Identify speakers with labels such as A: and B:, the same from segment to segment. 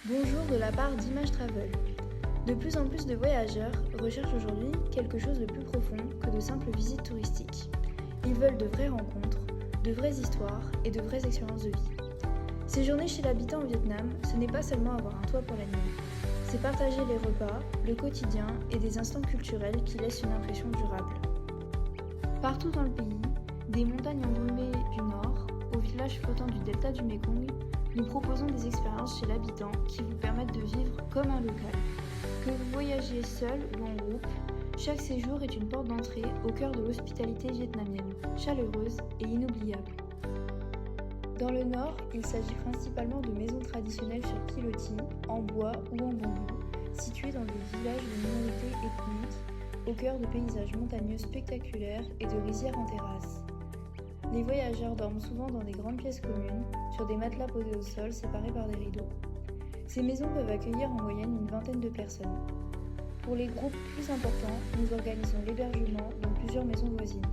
A: Bonjour de la part d'Image Travel. De plus en plus de voyageurs recherchent aujourd'hui quelque chose de plus profond que de simples visites touristiques. Ils veulent de vraies rencontres, de vraies histoires et de vraies expériences de vie. Séjourner chez l'habitant au Vietnam, ce n'est pas seulement avoir un toit pour la nuit. C'est partager les repas, le quotidien et des instants culturels qui laissent une impression durable. Partout dans le pays, des montagnes embrumées du nord aux villages flottants du delta du Mékong, nous proposons des expériences chez l'habitant qui vous permettent de vivre comme un local. Que vous voyagiez seul ou en groupe, chaque séjour est une porte d'entrée au cœur de l'hospitalité vietnamienne, chaleureuse et inoubliable. Dans le nord, il s'agit principalement de maisons traditionnelles sur pilotis, en bois ou en bambou, situées dans des villages de minorités ethniques, au cœur de paysages montagneux spectaculaires et de rizières en terrasse. Les voyageurs dorment souvent dans des grandes pièces communes, sur des matelas posés au sol séparés par des rideaux. Ces maisons peuvent accueillir en moyenne une vingtaine de personnes. Pour les groupes plus importants, nous organisons l'hébergement dans plusieurs maisons voisines.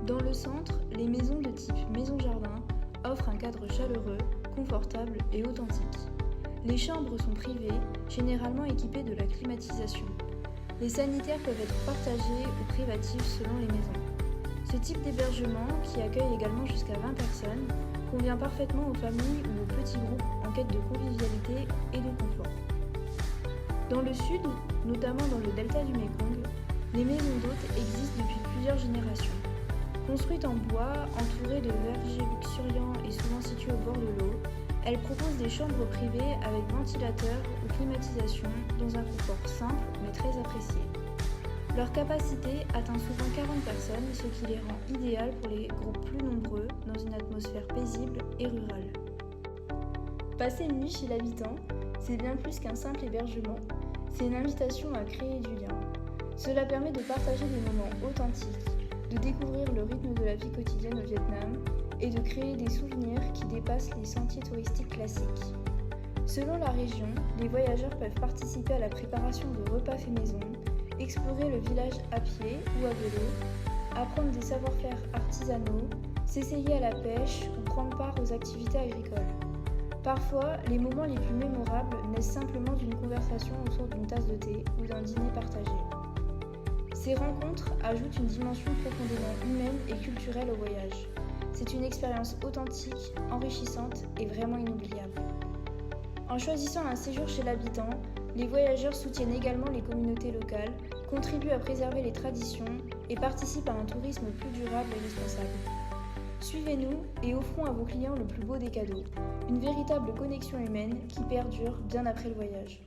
A: Dans le centre, les maisons de type maison-jardin offrent un cadre chaleureux, confortable et authentique. Les chambres sont privées, généralement équipées de la climatisation. Les sanitaires peuvent être partagés ou privatifs selon les maisons. Ce type d'hébergement, qui accueille également jusqu'à 20 personnes, convient parfaitement aux familles ou aux petits groupes en quête de convivialité et de confort. Dans le sud, notamment dans le delta du Mékong, les maisons d'hôtes existent depuis plusieurs générations. Construites en bois, entourées de vergers luxuriants et souvent situées au bord de l'eau, elles proposent des chambres privées avec ventilateur ou climatisation dans un confort simple mais très apprécié. Leur capacité atteint souvent 40 personnes, ce qui les rend idéales pour les groupes plus nombreux dans une atmosphère paisible et rurale. Passer une nuit chez l'habitant, c'est bien plus qu'un simple hébergement. C'est une invitation à créer du lien. Cela permet de partager des moments authentiques, de découvrir le rythme de la vie quotidienne au Vietnam et de créer des souvenirs qui dépassent les sentiers touristiques classiques. Selon la région, les voyageurs peuvent participer à la préparation de repas faits maison, explorer le village à pied ou à vélo, apprendre des savoir-faire artisanaux, s'essayer à la pêche ou prendre part aux activités agricoles. Parfois, les moments les plus mémorables naissent simplement d'une conversation autour d'une tasse de thé ou d'un dîner partagé. Ces rencontres ajoutent une dimension profondément humaine et culturelle au voyage. C'est une expérience authentique, enrichissante et vraiment inoubliable. En choisissant un séjour chez l'habitant, les voyageurs soutiennent également les communautés locales, contribuent à préserver les traditions et participent à un tourisme plus durable et responsable. Suivez-nous et offrons à vos clients le plus beau des cadeaux, une véritable connexion humaine qui perdure bien après le voyage.